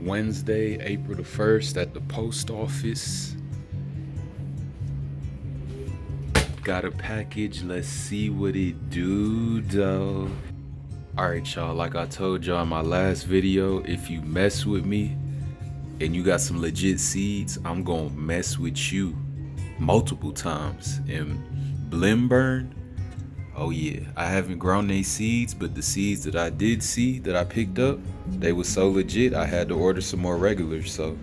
Wednesday, April the 1st at the post office. Got a package. Let's see what it do, though. Alright, y'all, like I told y'all in my last video, if you mess with me and you got some legit seeds, I'm gonna mess with you multiple times. And Blimburn, oh yeah, I haven't grown any seeds, but the seeds that I did see that I picked up, they were so legit I had to order some more regulars. So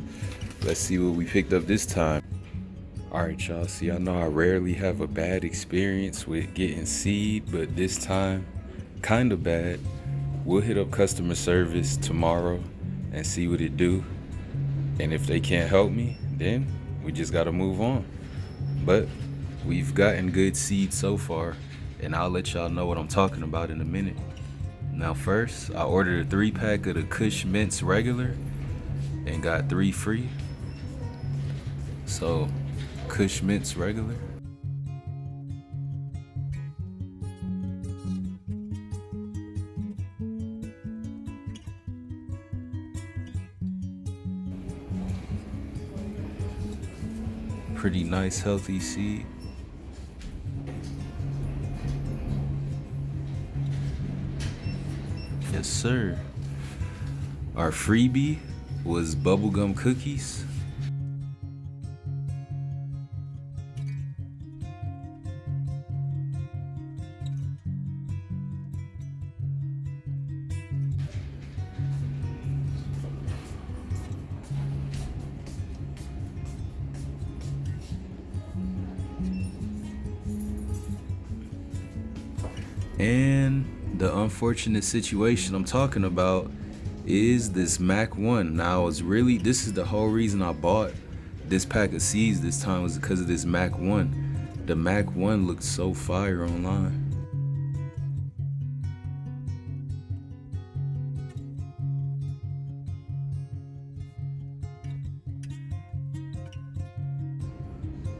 let's see what we picked up this time. Alright, y'all, see, I know I rarely have a bad experience with getting seed, but this time kinda bad. We'll hit up customer service tomorrow and see what it do, and if they can't help me, then we just gotta move on. But we've gotten good seed so far, and I'll let y'all know what I'm talking about in a minute. Now first, I ordered a 3-pack of the Kush Mints regular and got 3 free. So Kush Mints regular. Pretty nice, healthy seed. Yes, sir. Our freebie was bubblegum cookies. And the unfortunate situation I'm talking about is this Mac 1. Now, this is the whole reason I bought this pack of seeds this time, was because of this Mac 1. The Mac 1 looked so fire online.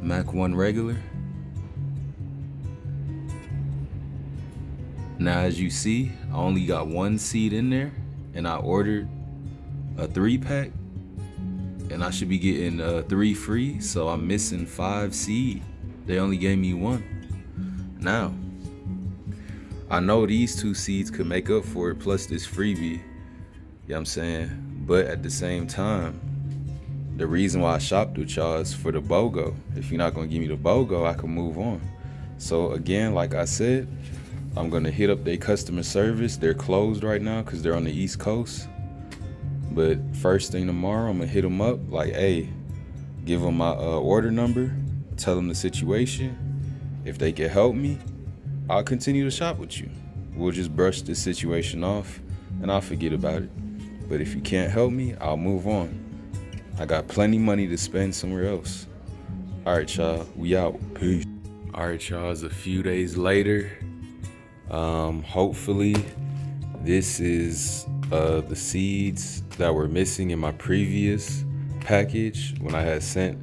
Mac 1 regular. Now, as you see, I only got 1 seed in there, and I ordered a 3-pack, and I should be getting 3 free, so I'm missing 5 seed. They only gave me 1. Now, I know these 2 seeds could make up for it, plus this freebie, you know what I'm saying? But at the same time, the reason why I shopped with y'all is for the BOGO. If you're not gonna give me the BOGO, I can move on. So again, like I said, I'm gonna hit up their customer service. They're closed right now because they're on the East Coast. But first thing tomorrow, I'm gonna hit them up like, hey, give them my order number, tell them the situation. If they can help me, I'll continue to shop with you. We'll just brush this situation off and I'll forget about it. But if you can't help me, I'll move on. I got plenty money to spend somewhere else. All right, y'all, we out. Peace. All right, y'all, it's a few days later. Hopefully this is the seeds that were missing in my previous package when I had sent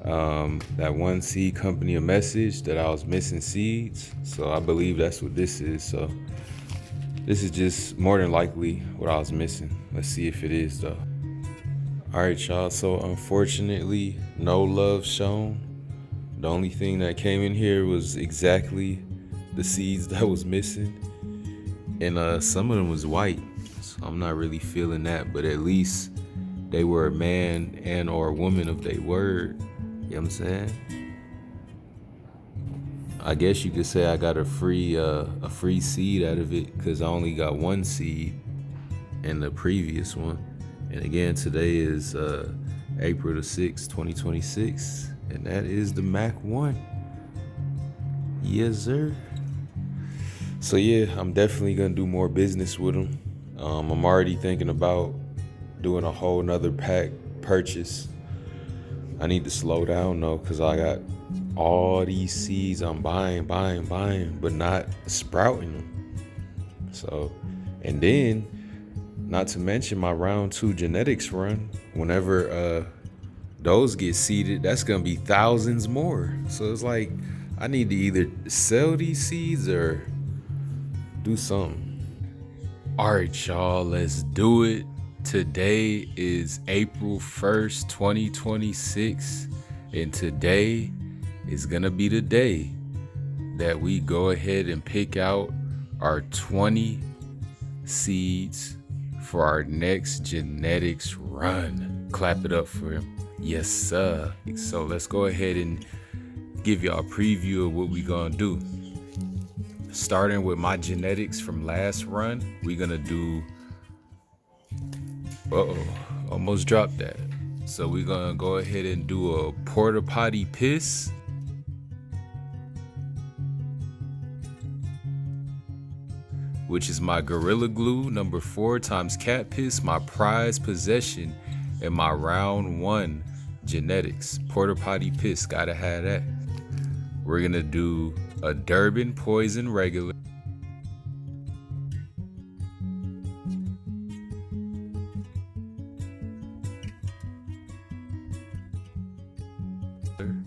that one seed company a message that I was missing seeds. So I believe that's what this is. So this is just more than likely what I was missing. Let's see if it is though. All right, y'all, so unfortunately no love shown. The only thing that came in here was exactly the seeds that was missing, and some of them was white, so I'm not really feeling that, but at least they were a man and or a woman of their word. You know what I'm saying? I guess you could say I got a free seed out of it because I only got 1 seed in the previous one. And again, today is April the 6th, 2026, and that is the Mac 1. Yes, sir. So yeah, I'm definitely gonna do more business with them. I'm already thinking about doing a whole nother pack purchase. I need to slow down though, cause I got all these seeds I'm buying, but not sprouting them. So, and then, not to mention my round 2 genetics run, whenever those get seeded, that's gonna be thousands more. So it's like, I need to either sell these seeds or do something. All right, y'all, let's do it. Today is April 1st, 2026, and today is gonna be the day that we go ahead and pick out our 20 seeds for our next genetics run. Clap it up for him. Yes, sir. So let's go ahead and give y'all a preview of what we gonna do. Starting with my genetics from last run, we're gonna do, almost dropped that. So we're gonna go ahead and do a porta potty piss, which is my Gorilla Glue number 4 times cat piss, my prized possession, and my round 1 genetics. Porta potty piss, gotta have that. We're gonna do a Durban poison regular,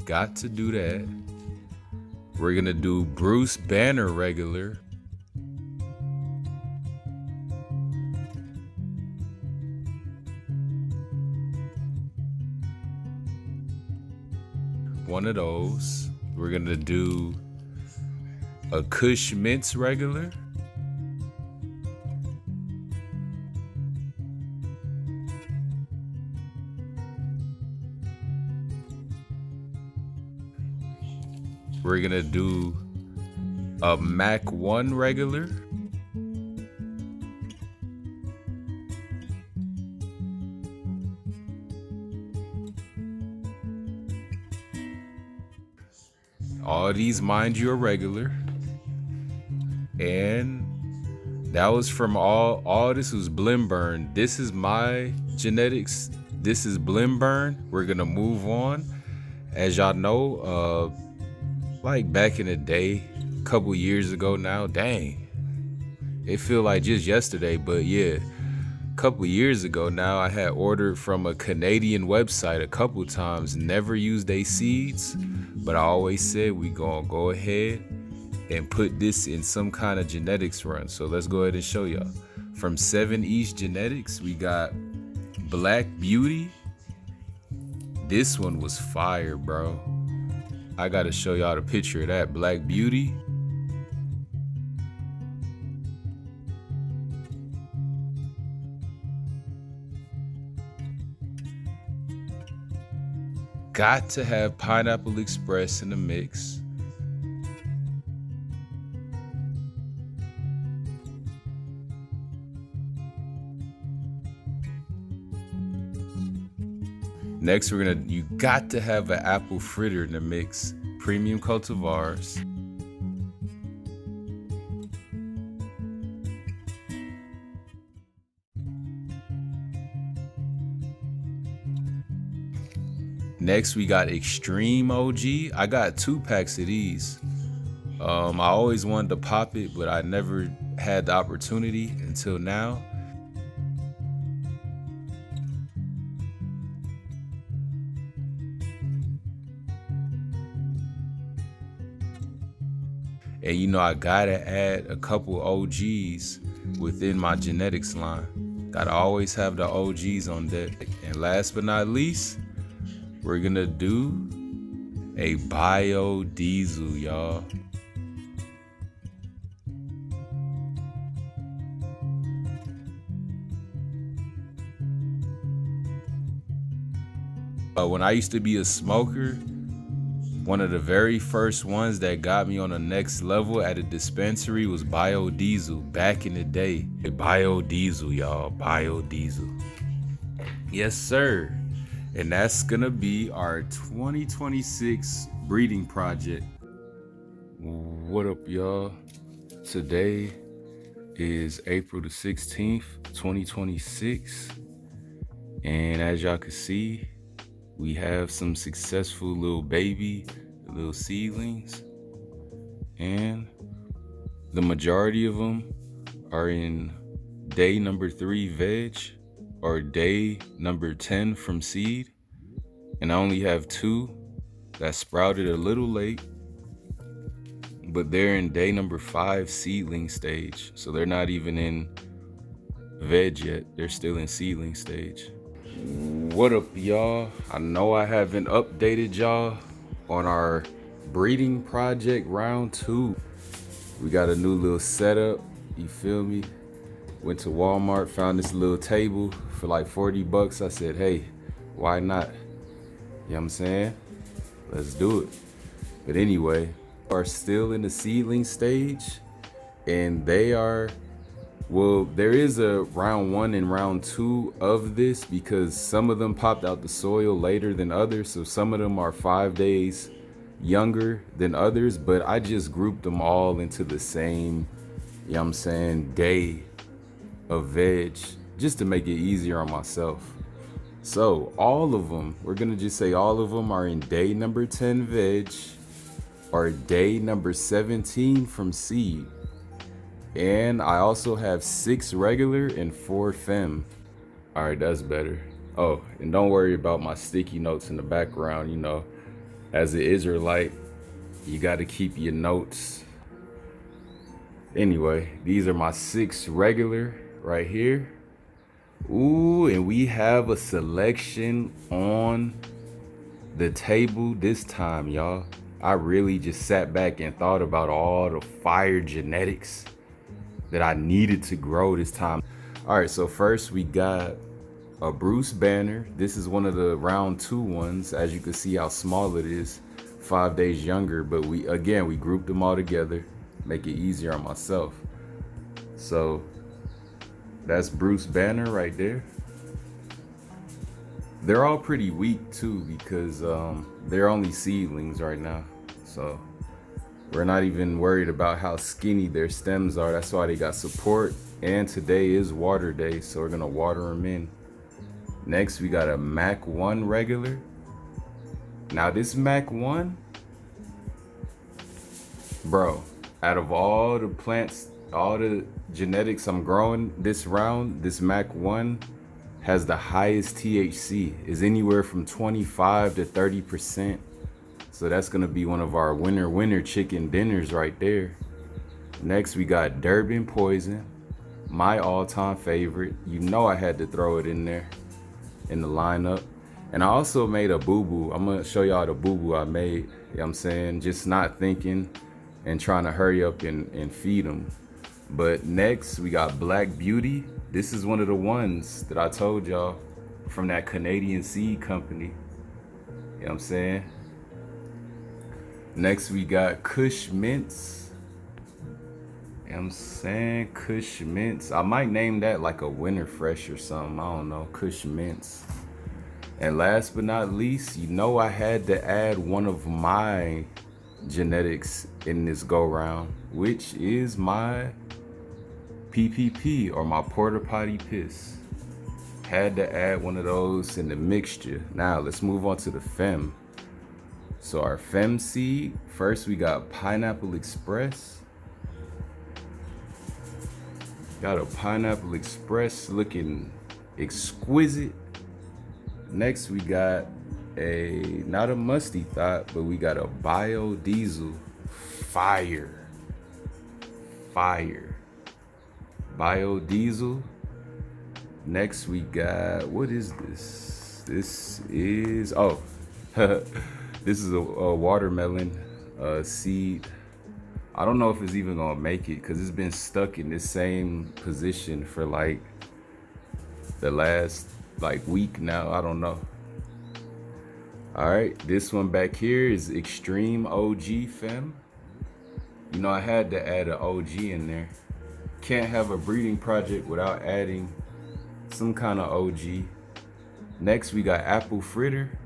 got to do that. We're gonna do Bruce Banner regular, one of those. We're gonna do a Kush Mints regular, we're gonna do a Mac 1 regular, all these, mind you, are regular. And that was from all this was Blimburn. This is my genetics. This is Blimburn. We're gonna move on. As y'all know, like back in the day, a couple years ago now, dang, it feel like just yesterday, but yeah, a couple years ago now, I had ordered from a Canadian website a couple times, never used they seeds, but I always said we gonna go ahead and put this in some kind of genetics run. So let's go ahead and show y'all. From 7 East Genetics, we got Black Beauty. This one was fire, bro. I gotta show y'all the picture of that Black Beauty. Got to have Pineapple Express in the mix. Next, you got to have an apple fritter in the mix, premium cultivars. Next, we got Extreme OG. I got 2 packs of these. I always wanted to pop it, but I never had the opportunity until now. And you know, I gotta add a couple OGs within my genetics line. Gotta always have the OGs on deck. And last but not least, we're gonna do a biodiesel, y'all. When I used to be a smoker, one of the very first ones that got me on the next level at a dispensary was biodiesel back in the day. Biodiesel, y'all, biodiesel. Yes, sir. And that's gonna be our 2026 breeding project. What up, y'all? Today is April the 16th, 2026. And as y'all can see, we have some successful little seedlings, and the majority of them are in day number 3 veg or day number 10 from seed. And I only have 2 that sprouted a little late, but they're in day number 5 seedling stage. So they're not even in veg yet. They're still in seedling stage. What up, y'all? I know I haven't updated y'all on our breeding project round 2. We got a new little setup, you feel me? Went to Walmart, found this little table for like 40 bucks. I said, hey, why not? You know what I'm saying? Let's do it. But anyway, are still in the seedling stage, and they are, well, there is a round 1 and round 2 of this because some of them popped out the soil later than others. So some of them are 5 days younger than others, but I just grouped them all into the same, you know what I'm saying, day of veg, just to make it easier on myself. So all of them, we're gonna just say all of them are in day number 10 veg or day number 17 from seed. And I also have 6 regular and 4 fem. All right, that's better. Oh, and don't worry about my sticky notes in the background. You know, as an Israelite, you got to keep your notes. Anyway, these are my 6 regular right here. Ooh, and we have a selection on the table this time, y'all. I really just sat back and thought about all the fire genetics that I needed to grow this time. All right, so first we got a Bruce Banner. This is one of the round 2 ones. As you can see how small it is, 5 days younger, but we grouped them all together, make it easier on myself. So that's Bruce Banner right there. They're all pretty weak too because they're only seedlings right now. So we're not even worried about how skinny their stems are. That's why they got support. And today is water day, so we're gonna water them in. Next, we got a Mac 1 regular. Now this Mac 1, bro, out of all the plants, all the genetics I'm growing this round, this Mac 1 has the highest THC, is anywhere from 25 to 30%. So that's gonna be one of our winner chicken dinners right there. Next, we got Durban Poison, my all-time favorite. You know I had to throw it in there in the lineup. And I also made a boo-boo. I'm gonna show y'all the boo-boo I made. You know what I'm saying? Just not thinking and trying to hurry up and feed them. But next we got Black Beauty. This is one of the ones that I told y'all from that Canadian seed company. You know what I'm saying? Next we got Kush Mints. You know what I'm saying? Kush Mints. I might name that like a Winter Fresh or something. I don't know. Kush Mints. And last but not least, you know I had to add one of my genetics in this go round, which is my PPP, or my porta potty piss. Had to add one of those in the mixture. Now let's move on to the fem. So our fem seed, first we got Pineapple Express. Got a Pineapple Express looking exquisite. Next we got a, not a musty thought, but we got a biodiesel. Fire. Biodiesel. Next we got, what is this? This is, oh, this is a watermelon seed. I don't know if it's even gonna make it because it's been stuck in this same position for like the last week now. I don't know. All right, this one back here is Extreme OG Fem. You know, I had to add an OG in there. Can't have a breeding project without adding some kind of OG. Next we got Apple Fritter.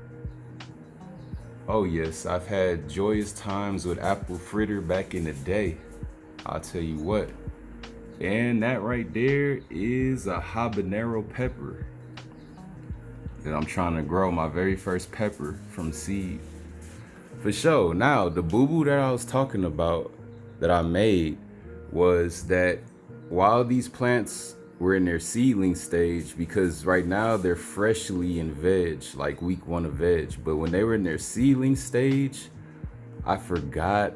Oh yes, I've had joyous times with Apple Fritter back in the day, I'll tell you what. And that right there is a habanero pepper that I'm trying to grow, my very first pepper from seed. For sure. Now, the boo-boo that I was talking about that I made was that while these plants were in their seedling stage, because right now they're freshly in veg, like week 1 of veg, but when they were in their seedling stage, I forgot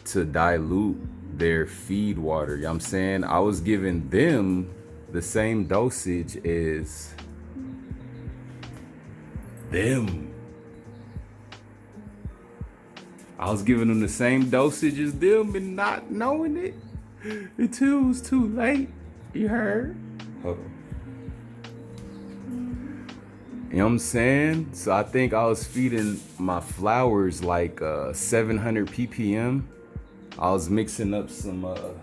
to dilute their feed water. You know what I'm saying? I was giving them the same dosage as them. I was giving them the same dosage as them and not knowing it until it was too late. You heard? Hold on. You know what I'm saying? So I think I was feeding my flowers like 700 ppm. I was mixing up some of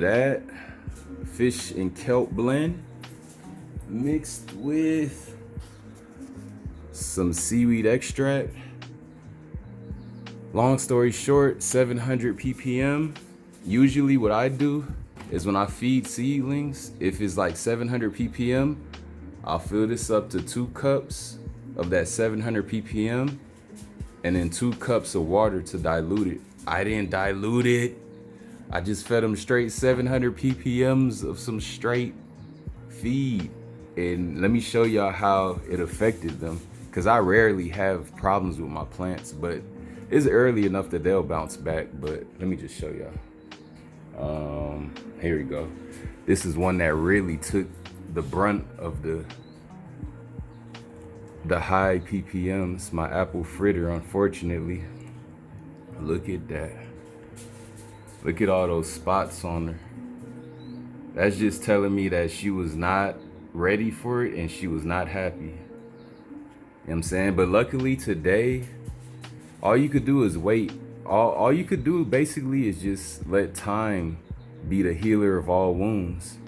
that fish and kelp blend mixed with some seaweed extract. Long story short, 700 ppm. Usually what I do is when I feed seedlings, if it's like 700 ppm, I'll fill this up to 2 cups of that 700 ppm and then 2 cups of water to dilute it. I didn't dilute it. I just fed them straight 700 ppms of some straight feed. And let me show y'all how it affected them, because I rarely have problems with my plants, but it's early enough that they'll bounce back. But let me just show y'all. Here we go. This is one that really took the brunt of the high ppms. My apple fritter, unfortunately. Look at that. Look at all those spots on her. That's just telling me that she was not ready for it and she was not happy. You know what I'm saying? But luckily today, all you could do is wait. All you could do basically is just let time be the healer of all wounds.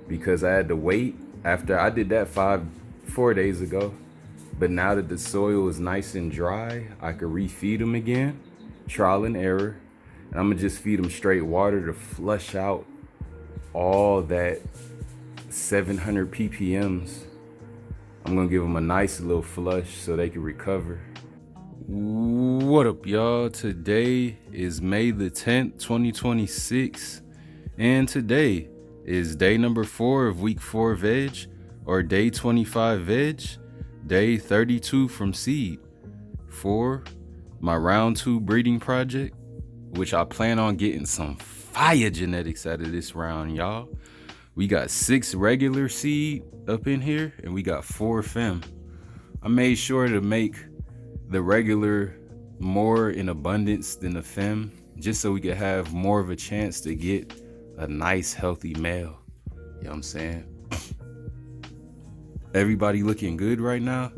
Because I had to wait after I did that 4 days ago. But now that the soil is nice and dry, I could refeed them again. Trial and error. And I'm gonna just feed them straight water to flush out all that 700 ppms. I'm gonna give them a nice little flush so they can recover. What up, y'all? Today is May the 10th, 2026. And today is day number 4 of week 4 veg, or day 25 veg, day 32 from seed for my round 2 breeding project, which I plan on getting some fire genetics out of this round, y'all. We got 6 regular seed up in here and we got 4 fem. I made sure to make the regular more in abundance than the fem, just so we could have more of a chance to get a nice healthy male. You know what I'm saying? Everybody looking good right now.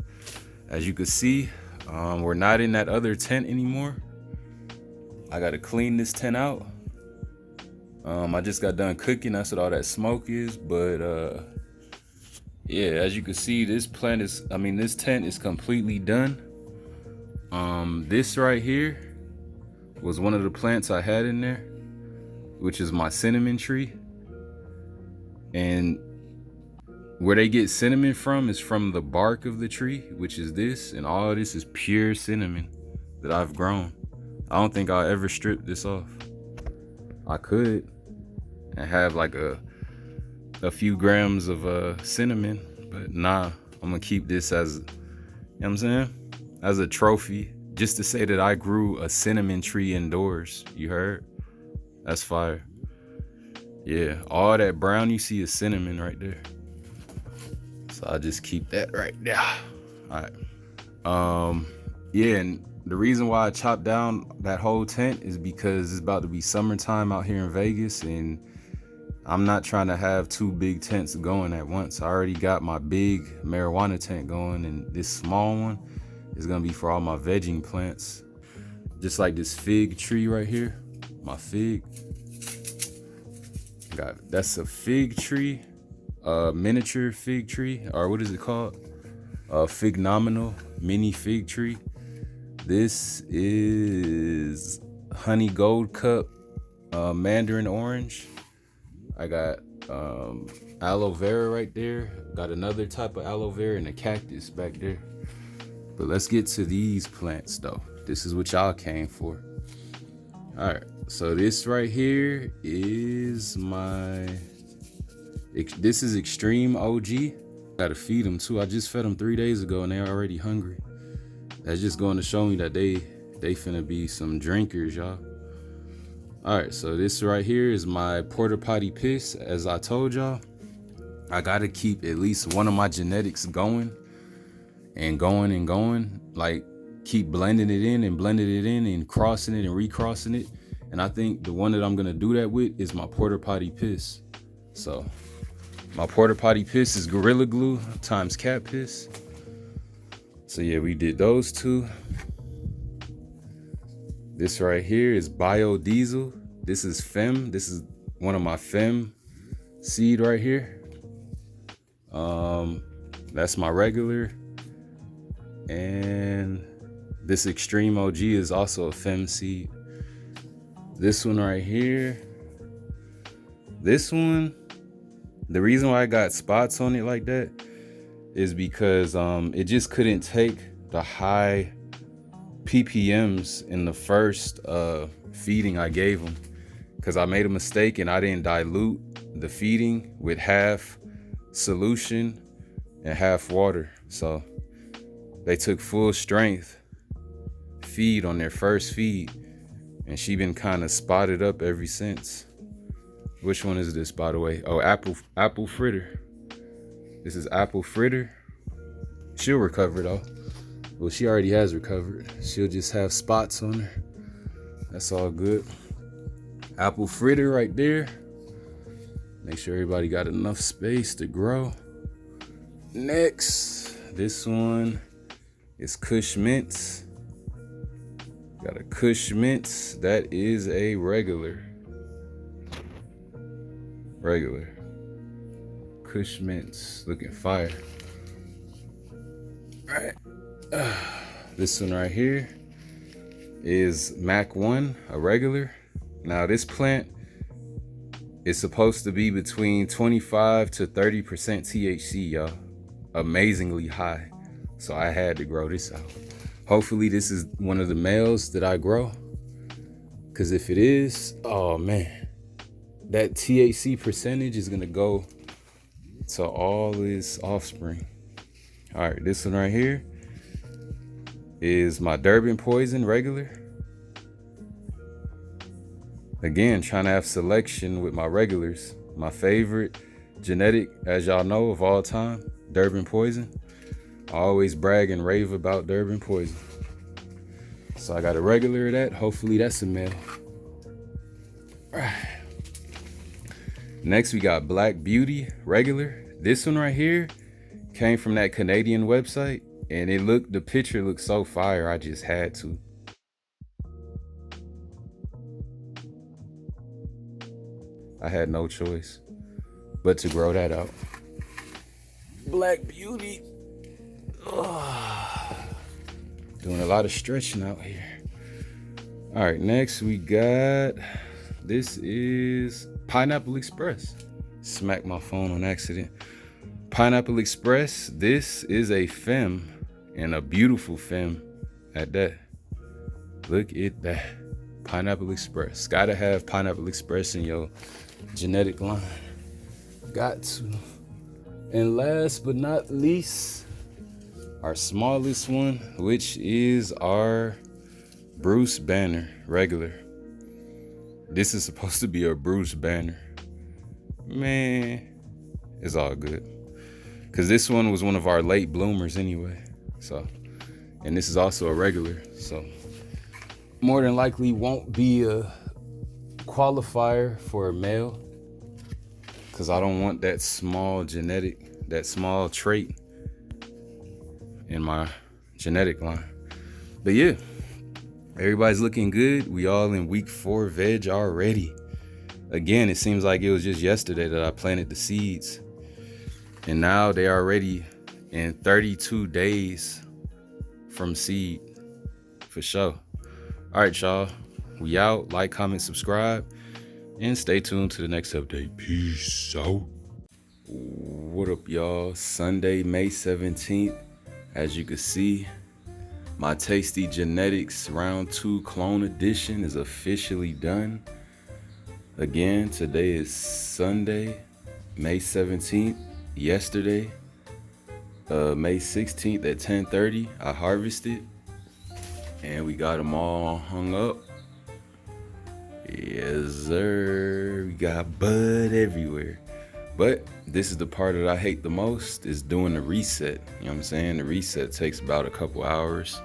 As you can see, we're not in that other tent anymore. I gotta clean this tent out. I just got done cooking. That's what all that smoke is. But yeah, as you can see, this tent is completely done. This right here was one of the plants I had in there, which is my cinnamon tree. And where they get cinnamon from is from the bark of the tree, which is this, and all of this is pure cinnamon that I've grown. I don't think I'll ever strip this off. I could and have like a few grams of cinnamon, but nah, I'm gonna keep this as, you know what I'm saying, as a trophy, just to say that I grew a cinnamon tree indoors. You heard? That's fire. Yeah, all that brown you see is cinnamon right there. So I just keep that right there. All right. Yeah, and the reason why I chopped down that whole tent is because it's about to be summertime out here in Vegas, and I'm not trying to have 2 big tents going at once. I already got my big marijuana tent going, and this small one is gonna be for all my vegging plants. Just like this fig tree right here, my fig. That's a fig tree, miniature fig tree, or what is it called? Phenomenal mini fig tree. This is honey gold cup, mandarin orange. I got aloe vera right there. Got another type of aloe vera and a cactus back there. But let's get to these plants though. This is what y'all came for. All right, so this right here is this is Extreme OG. Gotta feed them too. I just fed them 3 days ago and they're already hungry. That's just going to show me that they finna be some drinkers, y'all. All right, so this right here is my porta potty piss. As I told y'all, I gotta keep at least one of my genetics going and going and going. Like, keep blending it in and crossing it and recrossing it. And I think the one that I'm gonna do that with is my porta potty piss. So my porta potty piss is Gorilla Glue times cat piss. So yeah, we did those two. This right here is biodiesel. This is Fem. This is one of my Fem seed right here. That's my regular. And this Extreme OG is also a Fem seed. This one right here. This one, the reason why I got spots on it like that is because it just couldn't take the high ppms in the first feeding I gave them, because I made a mistake and I didn't dilute the feeding with half solution and half water. So they took full strength feed on their first feed, and she been kind of spotted up ever since. Which one is this, by the way? Oh, apple fritter. This is apple fritter. She'll recover though. Well, she already has recovered. She'll just have spots on her. That's all good. Apple fritter right there. Make sure everybody got enough space to grow. Next, this one is Kush Mints. Got a Kush Mints. That is a regular. Kush Mints. Looking fire. All right. This one right here is Mac 1, a regular. Now this plant is supposed to be between 25 to 30% THC, y'all. Amazingly high. So I had to grow this out. Hopefully this is one of the males that I grow. Because if it is, oh man, that THC percentage is gonna go to all his offspring. All right, this one right here is my Durban Poison regular. Again, trying to have selection with my regulars. My favorite genetic, as y'all know, of all time, Durban Poison. I always brag and rave about Durban Poison. So I got a regular of that. Hopefully that's a male. All right. Next we got Black Beauty regular. This one right here came from that Canadian website, and the picture looked so fire, I just had to. I had no choice but to grow that out. Black Beauty. Ugh. Doing a lot of stretching out here. All right, next we got, this is Pineapple Express. Smacked my phone on accident. Pineapple Express, this is a Fem, and a beautiful Fem at that. Look at that. Pineapple Express. Gotta have Pineapple Express in your genetic line. Got to. And last but not least, our smallest one, which is our Bruce Banner regular. This is supposed to be a Bruce Banner. Man, it's all good. Because this one was one of our late bloomers anyway. So, and this is also a regular. So, more than likely won't be a qualifier for a male. Because I don't want that small genetic, that small trait in my genetic line. But yeah, everybody's looking good. We all in week 4 veg already. Again, it seems like it was just yesterday that I planted the seeds. And now they are already in 32 days from seed. For sure. All right, y'all. We out. Like, comment, subscribe. And stay tuned to the next update. Peace out. What up, y'all? Sunday, May 17th. As you can see, my Tasty Genetics Round 2 Clone Edition is officially done. Again, today is Sunday, May 17th. Yesterday, May 16th at 10:30, I harvested. And we got them all hung up. Yes, sir. We got bud everywhere. But this is the part that I hate the most, is doing the reset. You know what I'm saying? The reset takes about a couple hours.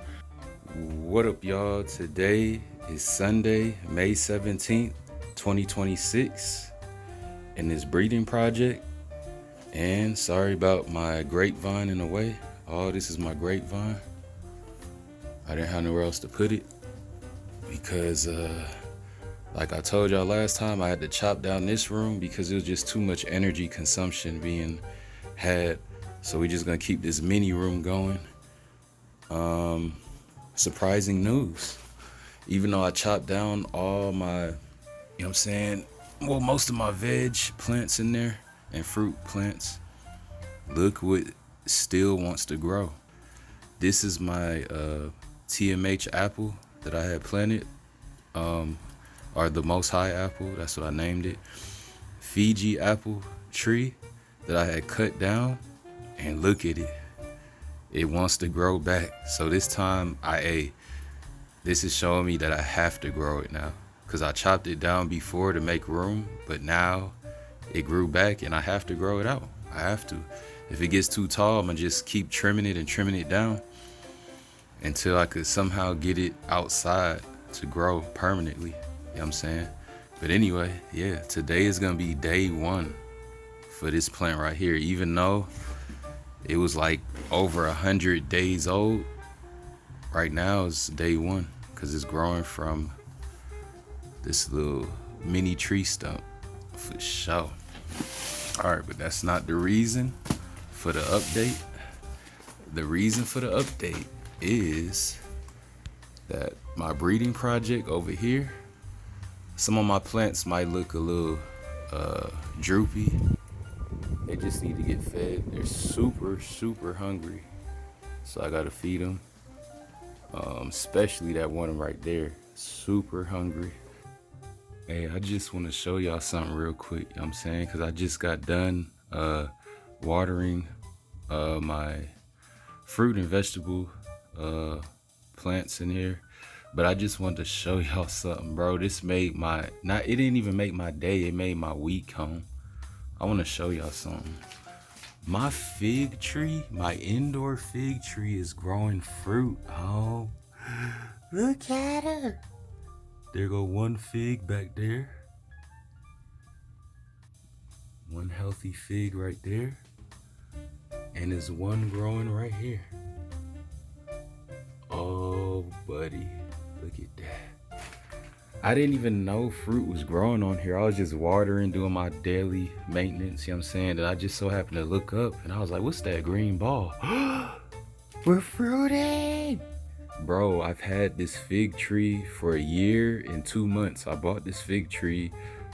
What up, y'all? Today is Sunday, May 17th, 2026, in this breeding project. And sorry about my grapevine in a way. Oh, this is my grapevine. I didn't have nowhere else to put it because like I told y'all last time, I had to chop down this room because it was just too much energy consumption being had. So we're just gonna keep this mini room going. Surprising news. Even though I chopped down all my, you know what I'm saying, well, most of my veg plants in there and fruit plants, look what still wants to grow. This is my TMH apple that I had planted, or the Most High apple, that's what I named it. Fiji apple tree that I had cut down, and look at it. It wants to grow back. So this time this is showing me that I have to grow it now, because I chopped it down before to make room, but now it grew back and I have to grow it out. I have to. If it gets too tall, I'm gonna just keep trimming it down until I could somehow get it outside to grow permanently. You know what I'm saying? But anyway, yeah, today is gonna be day one for this plant right here. Even though it was like over 100 days old, right now it's day one because it's growing from this little mini tree stump for sure. All right, but that's not the reason for the update. The reason for the update is that my breeding project over here, some of my plants might look a little droopy. They just need to get fed. They're super hungry, so I gotta feed them. Especially that one right there, super hungry. Hey, I just want to show y'all something real quick. You know what I'm saying, because I just got done watering my fruit and vegetable plants in here, but I just wanted to show y'all something, bro. This made it didn't even make my day, it made my week home. I want to show y'all something. My fig tree, my indoor fig tree, is growing fruit. Oh, look at her. There go one fig back there. One healthy fig right there. And there's one growing right here. Oh, buddy, look at that. I didn't even know fruit was growing on here. I was just watering, doing my daily maintenance, you know what I'm saying? And I just so happened to look up and I was like, what's that green ball? We're fruiting! Bro, I've had this fig tree for a year and 2 months. I bought this fig tree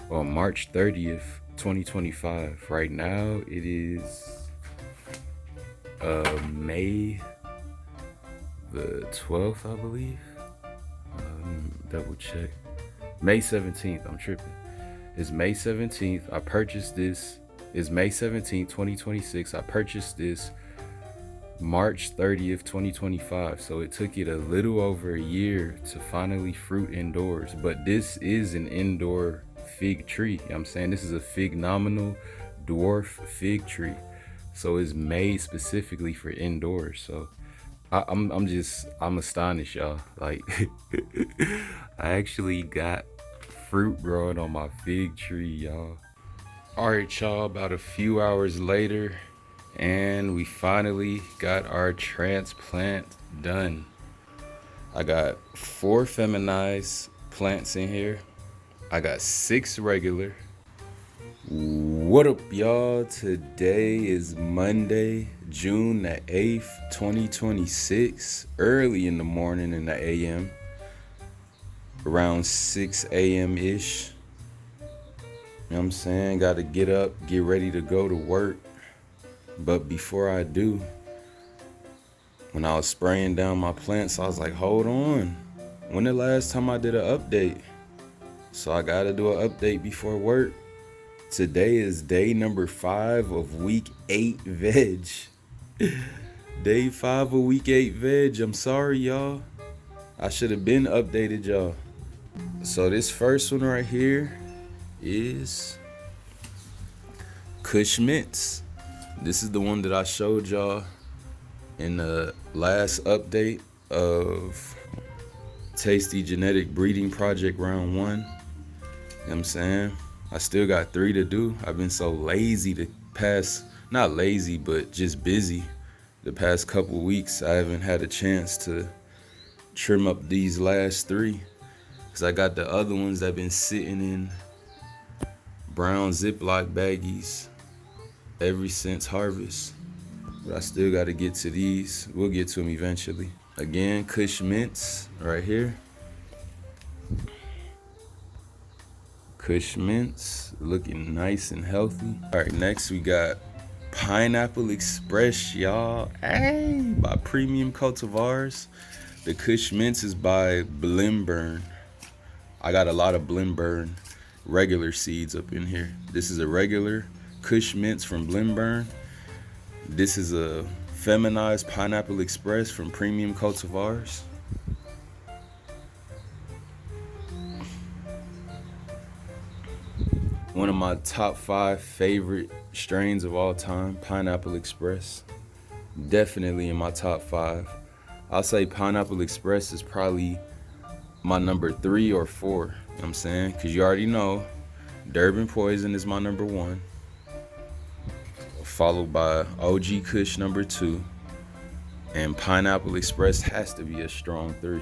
on March 30th, 2025. Right now, it is May the 12th, I believe. Double check. May 17th, I'm tripping. It's May 17th. I purchased this. It's May 17th, 2026. I purchased this March 30th, 2025. So it took it a little over a year to finally fruit indoors. But this is an indoor fig tree. You know what I'm saying? This is a phenomenal dwarf fig tree. So it's made specifically for indoors. So I'm astonished, y'all. Like, I actually got fruit growing on my fig tree, y'all. All right, y'all, about a few hours later, and we finally got our transplant done. I got 4 feminized plants in here. I got 6 regular. What up, y'all? Today is Monday, June the 8th, 2026. Early in the morning in the AM. Around 6 a.m. ish. You know what I'm saying? Gotta get up, get ready to go to work. But before I do, when I was spraying down my plants, I was like, hold on. When the last time I did an update? So I gotta do an update before work. Today is day number 5 of week 8 veg. Day 5 of week 8 veg. I'm sorry, y'all. I should have been updated y'all. So this first one right here is Kush Mints. This is the one that I showed y'all in the last update of Tasty Genetic Breeding Project round 1. You know what I'm saying? I still got 3 to do. I've been so lazy to pass, not lazy, but just busy the past couple weeks. I haven't had a chance to trim up these last 3 because I got the other ones that been sitting in brown Ziploc baggies ever since harvest. But I still got to get to these. We'll get to them eventually. Again, Kush Mints right here. Kush Mints looking nice and healthy. All right, next we got Pineapple Express, y'all. Hey, by Premium Cultivars. The Kush Mints is by Blimburn. I got a lot of Blimburn regular seeds up in here. This is a regular Kush Mints from Blimburn. This is a feminized Pineapple Express from Premium Cultivars. One of my top 5 favorite strains of all time, Pineapple Express. Definitely in my top 5. I'll say Pineapple Express is probably my number 3 or 4. You know what I'm saying? Because you already know Durban Poison is my number 1. Followed by OG Kush number 2. And Pineapple Express has to be a strong 3.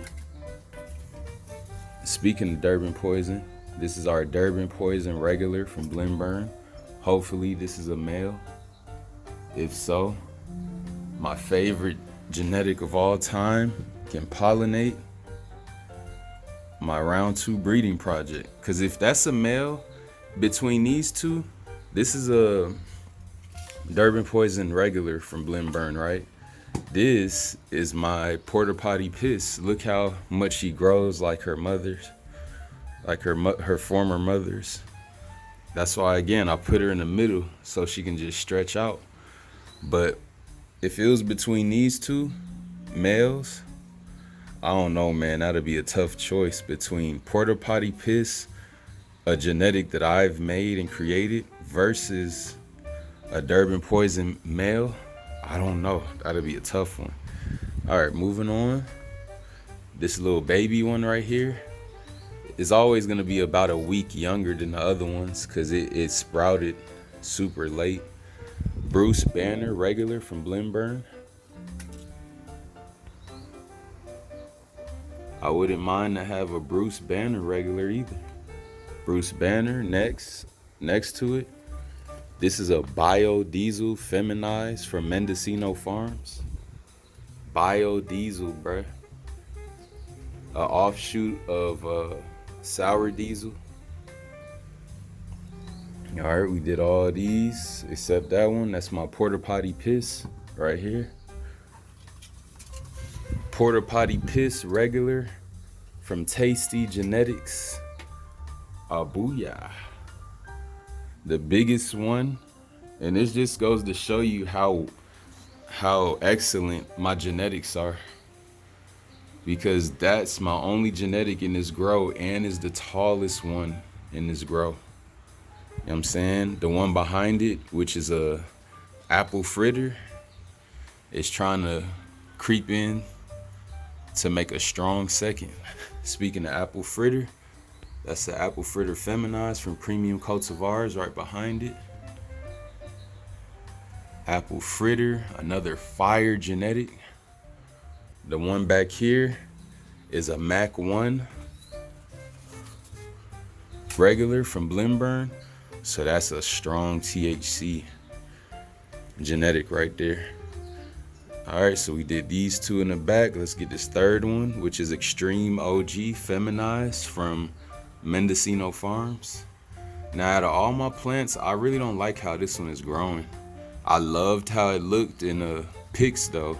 Speaking of Durban Poison, this is our Durban Poison regular from Blimburn. Hopefully this is a male. If so, my favorite genetic of all time can pollinate my round 2 breeding project. Because if that's a male, between these two, this is a Durban Poison regular from Blimburn, right? This is my Porta Potty Piss. Look how much she grows like her mother's, like her former mother's. That's why, again, I put her in the middle so she can just stretch out. But if it was between these two males, I don't know, man. That'd be a tough choice between Porta Potty Piss, a genetic that I've made and created, versus a Durban Poison male. I don't know. That'd be a tough one. All right, moving on. This little baby one right here is always going to be about a week younger than the other ones because it sprouted super late. Bruce Banner regular from Blimburn. I wouldn't mind to have a Bruce Banner regular either. Bruce Banner next to it. This is a biodiesel feminized from Mendocino Farms. Biodiesel, bruh. An offshoot of sour diesel. All right, we did all these except that one. That's my Porta Potty Piss right here. Porta Potty Piss regular from Tasty Genetics. Booyah. The biggest one, and this just goes to show you how excellent my genetics are, because that's my only genetic in this grow and is the tallest one in this grow. You know what I'm saying? The one behind it, which is a apple fritter, is trying to creep in to make a strong second. Speaking of apple fritter, that's the apple fritter feminized from Premium Cultivars right behind it. Apple fritter, another fire genetic. The one back here is a Mac 1 regular from Blimburn. So that's a strong THC genetic right there. All right, so we did these two in the back. Let's get this third one, which is Extreme OG feminized from Mendocino Farms. Now, out of all my plants, I really don't like how this one is growing. I loved how it looked in the pics though,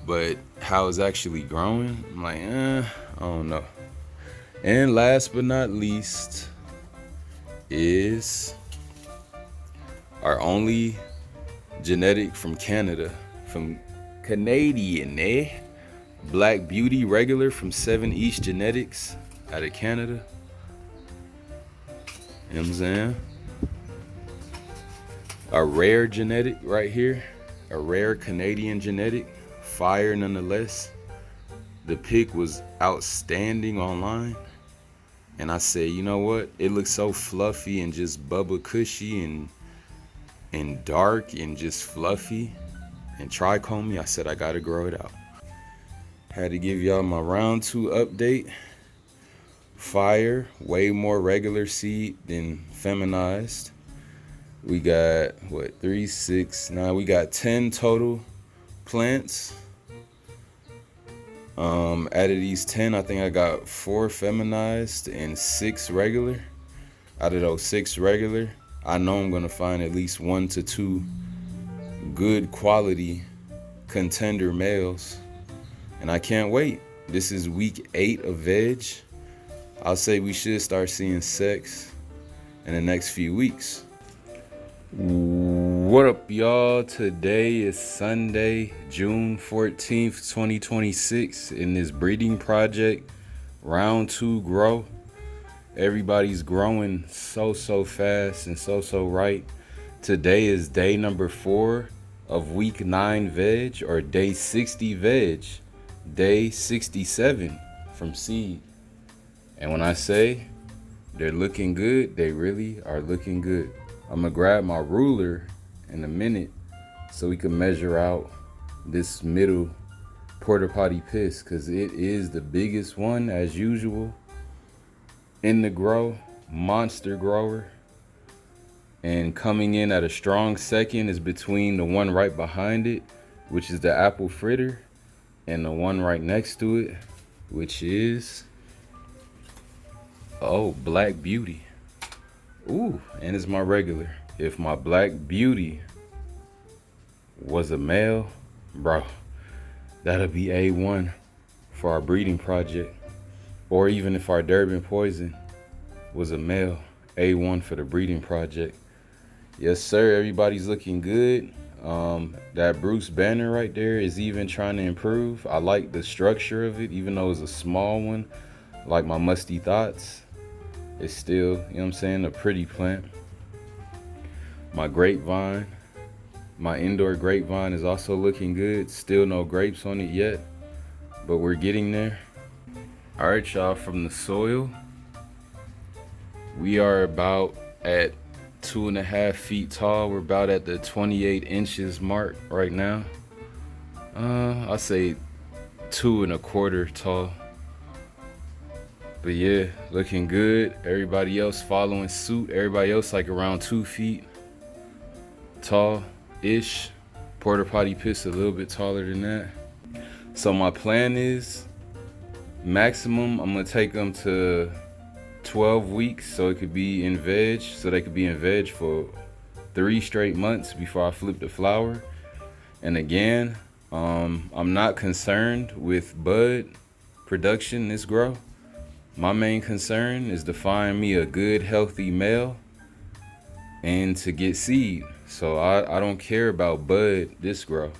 but how it's actually growing, I'm like, I don't know. And last but not least is our only genetic from Canada, from Canadian, Black Beauty regular from 7 East Genetics. out of Canada. You know what I'm saying? A rare genetic right here, a rare Canadian genetic, fire nonetheless. The pick was outstanding online, and I said, you know what? It looks so fluffy and just bubba cushy and dark and just fluffy and trichomy. I said I gotta grow it out. Had to give y'all my round 2 update. Fire, way more regular seed than feminized. We got what, 3, 6, 9. We got 10 total plants. Out of these 10, I think I got 4 feminized and 6 regular. Out of those 6 regular, I know I'm gonna find at least 1 to 2 good quality contender males, and I can't wait. This is week 8 of veg. I'll say we should start seeing sex in the next few weeks. What up, y'all? Today is Sunday, June 14th, 2026. In this breeding project, round 2 grow. Everybody's growing so fast and so right. Today is day number 4 of week 9 veg, or day 60 veg, day 67 from seed. And when I say they're looking good, they really are looking good. I'm gonna grab my ruler in a minute so we can measure out this middle porta potty piss, because it is the biggest one as usual in the grow, monster grower. And coming in at a strong second is between the one right behind it, which is the apple fritter, and the one right next to it, which is, oh, Black Beauty. Ooh, and it's my regular. If my Black Beauty was a male, bro, that'll be A1 for our breeding project. Or even if our Durban Poison was a male, A1 for the breeding project. Yes, sir, everybody's looking good. That Bruce banner right there is even trying to improve. I like the structure of it, even though it's a small one, like my Musty Thoughts. It's still, you know what I'm saying, a pretty plant. My grapevine, my indoor grapevine is also looking good. Still no grapes on it yet, but we're getting there. All right, y'all, from the soil, we are about at 2.5 feet tall. We're about at the 28 inches mark right now. I'll say 2.25 tall. But yeah, looking good. Everybody else following suit. Everybody else like around 2 feet tall-ish. Porta potty piss a little bit taller than that. So my plan is maximum, I'm gonna take them to 12 weeks so it could be in veg, so they could be in veg for 3 straight months before I flip the flower. And again, I'm not concerned with bud production this grow. My main concern is to find me a good, healthy male and to get seed. So I don't care about bud this grow. You know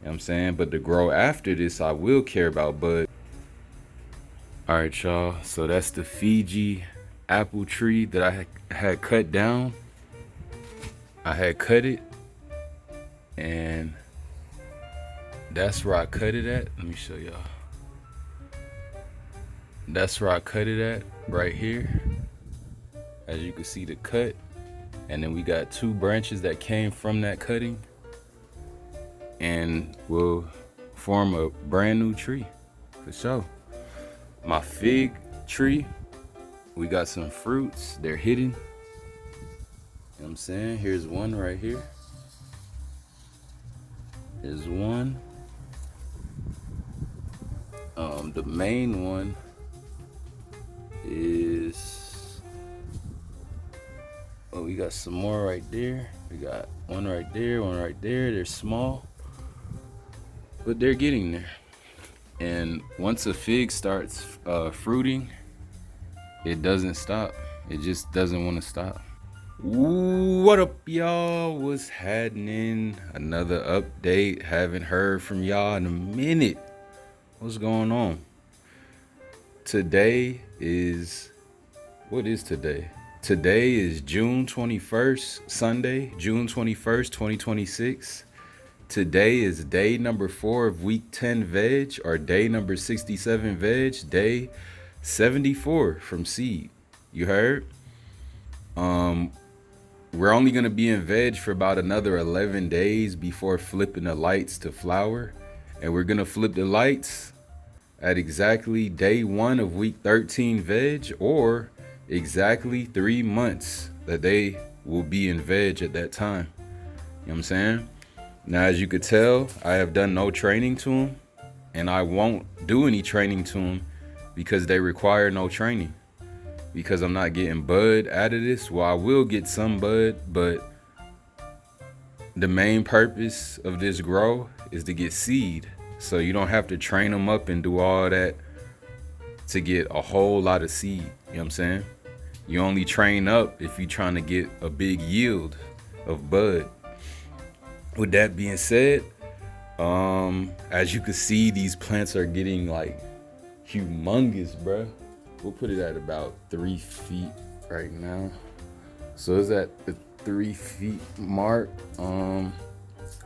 what I'm saying? But the grow after this, I will care about bud. All right, y'all. So that's the Fiji apple tree that I had cut down. I had cut it, and that's where I cut it at. Let me show y'all. That's where I cut it at, right here. As you can see, the cut. And then we got 2 branches that came from that cutting, and will form a brand new tree for sure. My fig tree, we got some fruits. They're hidden. You know what I'm saying? Here's one right here. Here's one. The main one is, oh, we got some more right there. We got one right there, one right there. They're small, but they're getting there. And once a fig starts fruiting, it doesn't stop. It just doesn't want to stop. What up, y'all? What's happening? Another update. Haven't heard from y'all in a minute. What's going on? Today is, what is today? Today is June 21st, Sunday, June 21st, 2026. Today is day number 4 of week 10 veg, or day number 67 veg, day 74 from seed. You heard? We're only gonna be in veg for about another 11 days before flipping the lights to flower. And we're gonna flip the lights at exactly day 1 of week 13 veg, or exactly 3 months that they will be in veg at that time. You know what I'm saying? Now, as you could tell, I have done no training to them, and I won't do any training to them because they require no training. Because I'm not getting bud out of this. Well, I will get some bud, but the main purpose of this grow is to get seed. So you don't have to train them up and do all that to get a whole lot of seed. You know what I'm saying? You only train up if you're trying to get a big yield of bud. With that being said, as you can see, these plants are getting like humongous, bruh. We'll put it at about 3 feet right now. So it's at the 3 feet mark.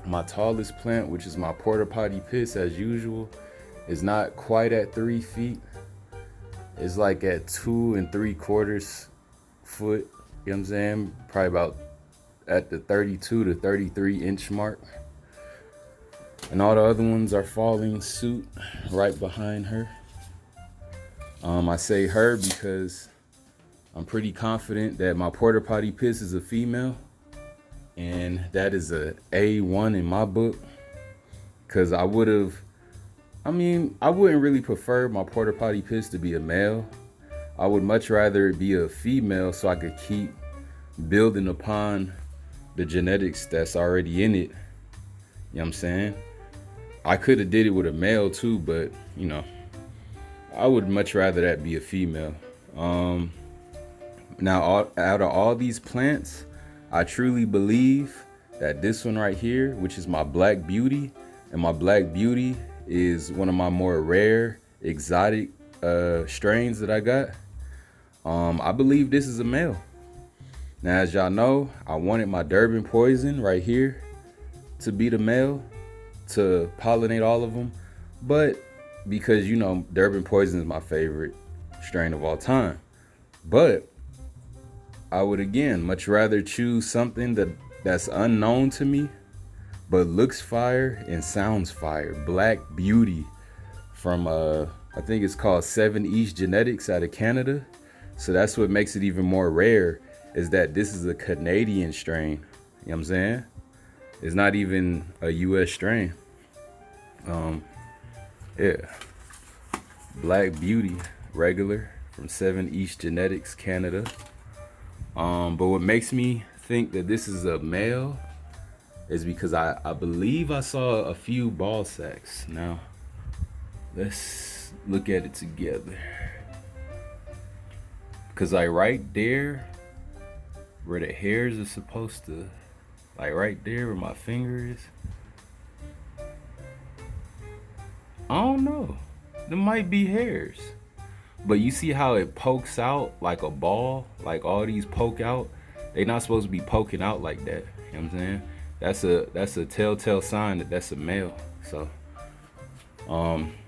My tallest plant, which is my porta potty piss as usual, is not quite at 3 feet. It's like at 2 3/4 foot. You know what I'm saying? Probably about at the 32 to 33 inch mark. And all the other ones are following suit right behind her. I say her because I'm pretty confident that my porta potty piss is a female, and that is a A1 in my book. Cause I wouldn't really prefer my porta potty piss to be a male. I would much rather it be a female so I could keep building upon the genetics that's already in it. You know what I'm saying? I could have did it with a male too, but you know, I would much rather that be a female. Now, out of all these plants, I truly believe that this one right here, which is my Black Beauty, and my Black Beauty is one of my more rare, exotic strains that I got. I believe this is a male. Now, as y'all know, I wanted my Durban Poison right here to be the male, to pollinate all of them, but because, you know, Durban Poison is my favorite strain of all time. But I would, again, much rather choose something that's unknown to me, but looks fire and sounds fire. Black Beauty from, I think it's called 7 East Genetics out of Canada. So that's what makes it even more rare, is that this is a Canadian strain. You know what I'm saying? It's not even a US strain. Yeah, Black Beauty, regular, from 7 East Genetics, Canada. But what makes me think that this is a male is because I believe I saw a few ball sacks. Now, let's look at it together. Because like right there, where the hairs are supposed to, like right there where my finger is, I don't know. There might be hairs. But you see how it pokes out like a ball? Like all these poke out? They not supposed to be poking out like that. You know what I'm saying? That's a telltale sign that that's a male. So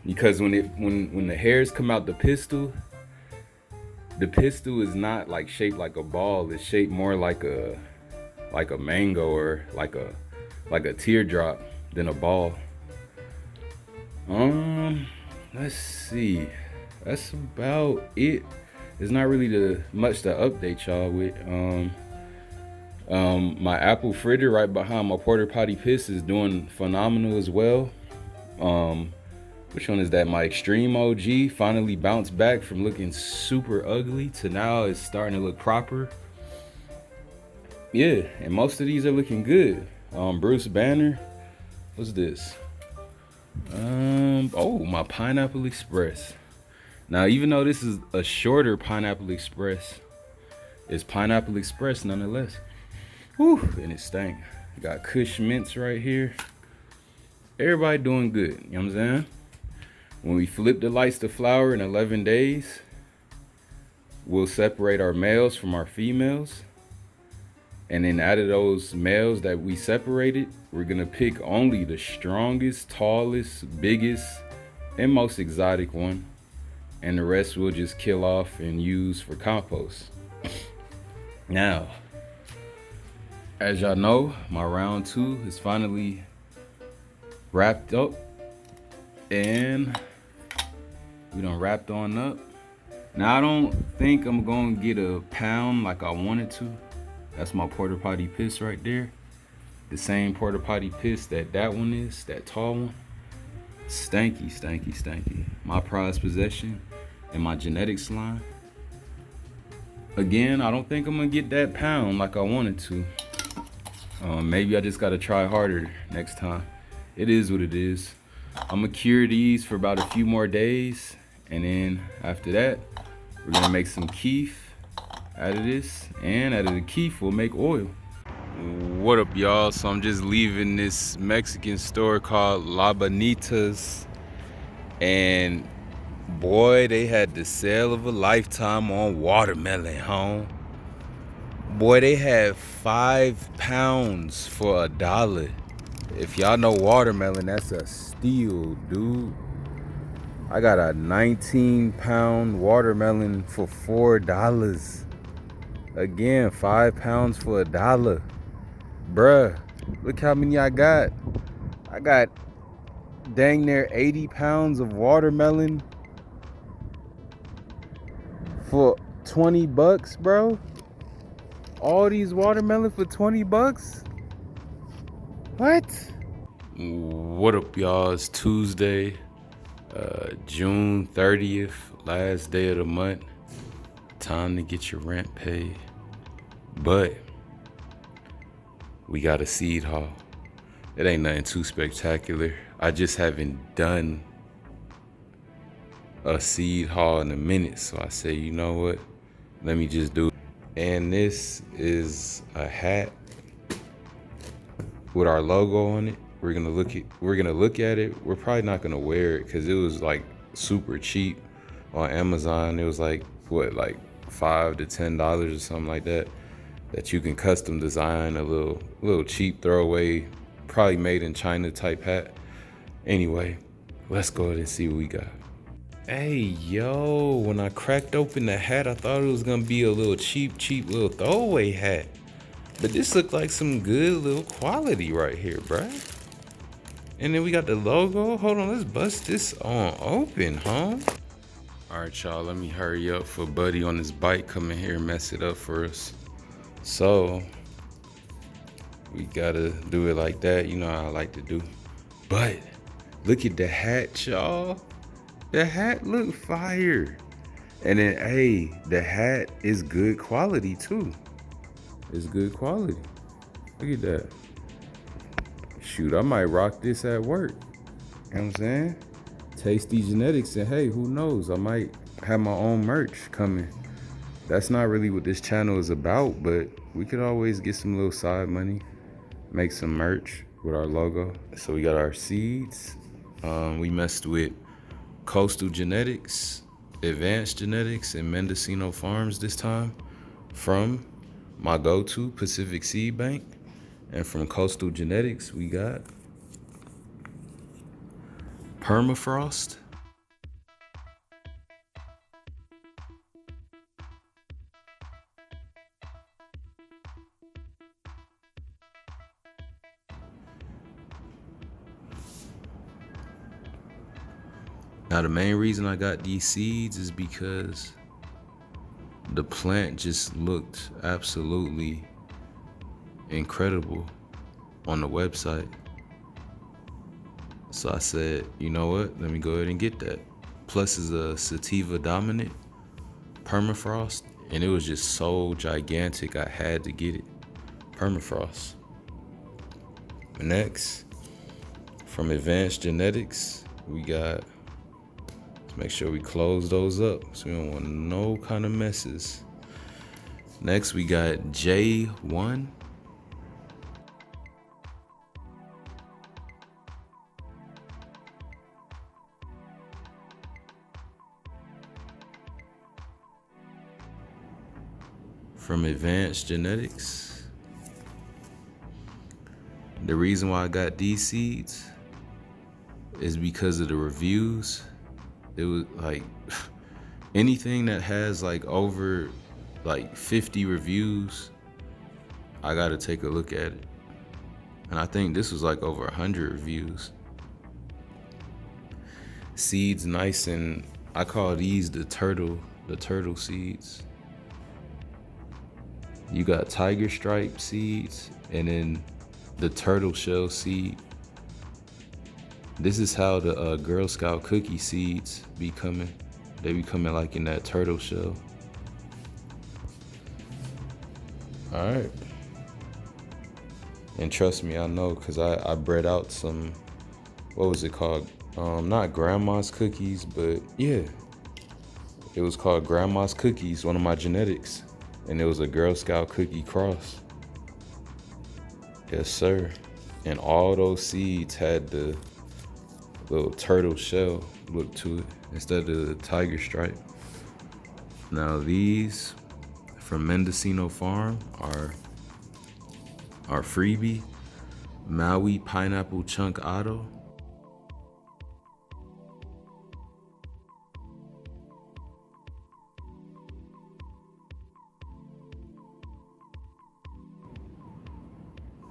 because when the hairs come out the pistil is not like shaped like a ball. It's shaped more like a mango, or like a teardrop than a ball. Let's see. That's about it. There's not really much to update y'all with. My apple fritter right behind my porta potty piss is doing phenomenal as well. Which one is that? My Extreme OG finally bounced back from looking super ugly to now it's starting to look proper. Yeah, and most of these are looking good. Bruce Banner. What's this? Oh, my Pineapple Express. Now, even though this is a shorter Pineapple Express, it's Pineapple Express nonetheless. Whew, and it stank. Got Kush Mints right here. Everybody doing good, you know what I'm saying? When we flip the lights to flower in 11 days, we'll separate our males from our females. And then out of those males that we separated, we're gonna pick only the strongest, tallest, biggest, and most exotic one. And the rest we'll just kill off and use for compost. Now, as y'all know, my round 2 is finally wrapped up. And we done wrapped on up. Now, I don't think I'm gonna get a pound like I wanted to. That's my porta potty piss right there. The same porta potty piss that one is, that tall one. Stanky, stanky, stanky. My prized possession and my genetics line. Again, I don't think I'm gonna get that pound like I wanted to. Maybe I just gotta try harder next time. It is what it is. I'm gonna cure these for about a few more days. And then after that, we're gonna make some keef out of this, and out of the keef we'll make oil. What up, y'all? So I'm just leaving this Mexican store called La Bonita's, and boy, they had the sale of a lifetime on watermelon, home. Boy, they had 5 pounds for $1. If y'all know watermelon, that's a steal, dude. I got a 19-pound watermelon for $4. Again, 5 pounds for $1. Bruh, look how many I got. I got dang near 80 pounds of watermelon for $20, bro. All these watermelon for $20? What? What up, y'all? It's Tuesday, June 30th, last day of the month. Time to get your rent paid. But we got a seed haul. It ain't nothing too spectacular. I just haven't done a seed haul in a minute, so I say, you know what? Let me just do it. And this is a hat with our logo on it. We're gonna look at it. We're probably not gonna wear it because it was like super cheap on Amazon. It was like what, like $5 to $10 or something like that. That you can custom design a little cheap throwaway, probably made in China type hat. Anyway, let's go ahead and see what we got. Hey, yo, when I cracked open the hat, I thought it was gonna be a little cheap little throwaway hat. But this looked like some good little quality right here, bruh. And then we got the logo. Hold on, let's bust this on open, huh? All right, y'all, let me hurry up for Buddy on his bike coming here and mess it up for us. So we gotta do it like that, you know how I like to do. But look at the hat, y'all. The hat look fire. And then, hey, the hat is good quality too. It's good quality. Look at that. Shoot, I might rock this at work. You know what I'm saying? Tasty genetics, and hey, who knows? I might have my own merch coming. That's not really what this channel is about, but we could always get some little side money, make some merch with our logo. So we got our seeds. We messed with Coastal Genetics, Advanced Genetics, and Mendocino Farms this time from my go-to Pacific Seed Bank. And from Coastal Genetics, we got Permafrost, now the main reason I got these seeds is because the plant just looked absolutely incredible on the website. So I said, you know what? Let me go ahead and get that. Plus is a sativa dominant permafrost, and it was just so gigantic I had to get it. Permafrost. Next, from Advanced Genetics, we got, let's make sure we close those up so we don't want no kind of messes. Next, we got J1. from Advanced Genetics. The reason why I got these seeds is because of the reviews. It was like anything that has like over like 50 reviews, I gotta take a look at it. And I think this was like over 100 reviews. Seeds nice, and I call these the turtle seeds. You got tiger stripe seeds and then the turtle shell seed. This is how the Girl Scout cookie seeds be coming. They be coming like in that turtle shell. All right. And trust me, I know, cause I bred out some, what was it called? Not grandma's cookies, but yeah. It was called Grandma's Cookies, one of my genetics. And it was a Girl Scout cookie cross. Yes, sir. And all those seeds had the little turtle shell look to it instead of the tiger stripe. Now these from Mendocino Farm are freebie Maui Pineapple Chunk Auto.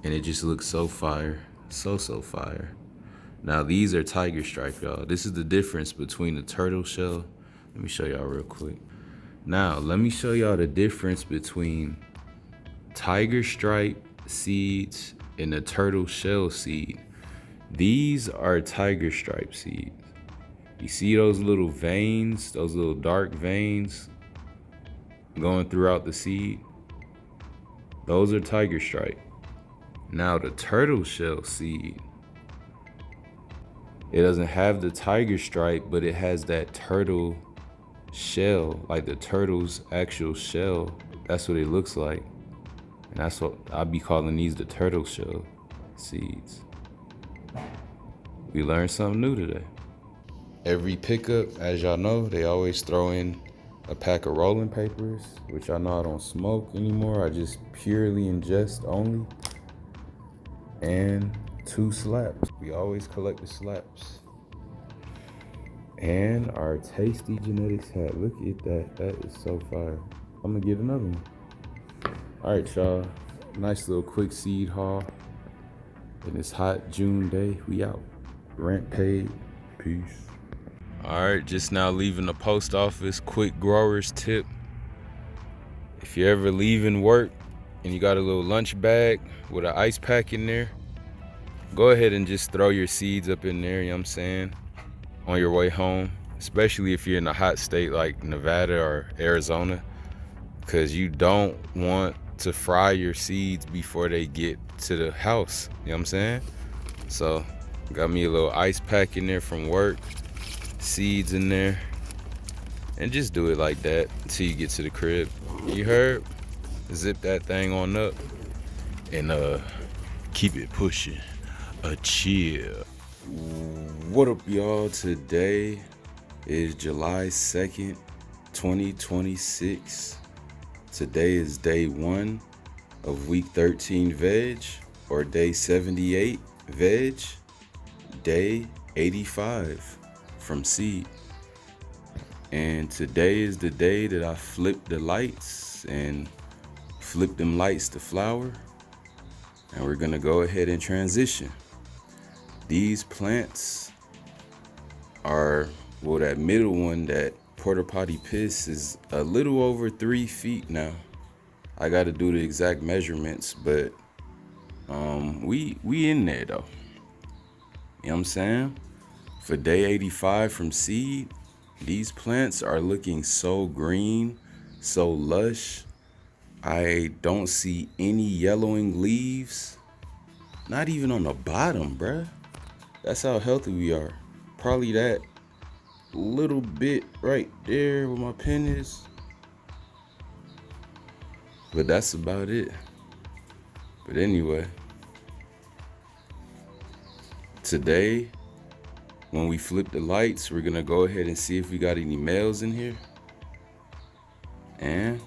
And it just looks so fire, so fire. Now these are tiger stripe, y'all. This is the difference between the turtle shell. Let me show y'all real quick. Now, let me show y'all the difference between tiger stripe seeds and the turtle shell seed. These are tiger stripe seeds. You see those little veins, those little dark veins going throughout the seed? Those are tiger stripe. Now the turtle shell seed, it doesn't have the tiger stripe, but it has that turtle shell, like the turtle's actual shell. That's what it looks like. And that's what I'll be calling these the turtle shell seeds. We learned something new today. Every pickup, as y'all know, they always throw in a pack of rolling papers, which I know I don't smoke anymore. I just purely ingest only. And 2 slaps. We always collect the slaps. And our tasty genetics hat. Look at that. That is so fire. I'm gonna get another one. All right, y'all. Nice little quick seed haul. In this hot June day, we out. Rent paid. Peace. All right, just now leaving the post office. Quick grower's tip. If you're ever leaving work and you got a little lunch bag with an ice pack in there, go ahead and just throw your seeds up in there, you know what I'm saying, on your way home, especially if you're in a hot state like Nevada or Arizona, because you don't want to fry your seeds before they get to the house, you know what I'm saying? So, got me a little ice pack in there from work, seeds in there, and just do it like that until you get to the crib. You heard? Zip that thing on up and keep it pushing. A chill. What up, y'all? Today is July 2nd, 2026. Today is day 1 of week 13 veg, or day 78 veg, day 85 from seed. And today is the day that I flipped the lights and flipped them lights to flower. And we're gonna go ahead and transition. These plants are, well, that middle one, that porta potty piss, is a little over 3 feet now. I gotta do the exact measurements, but we in there though. You know what I'm saying? For day 85 from seed, these plants are looking so green, so lush. I don't see any yellowing leaves, not even on the bottom, bruh. That's how healthy we are. Probably that little bit right there where my pen is. But that's about it. But anyway, today, when we flip the lights, we're gonna go ahead and see if we got any males in here. And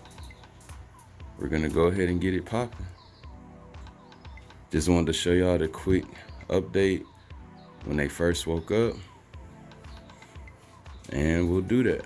we're gonna go ahead and get it popping. Just wanted to show y'all the quick update when they first woke up, and we'll do that.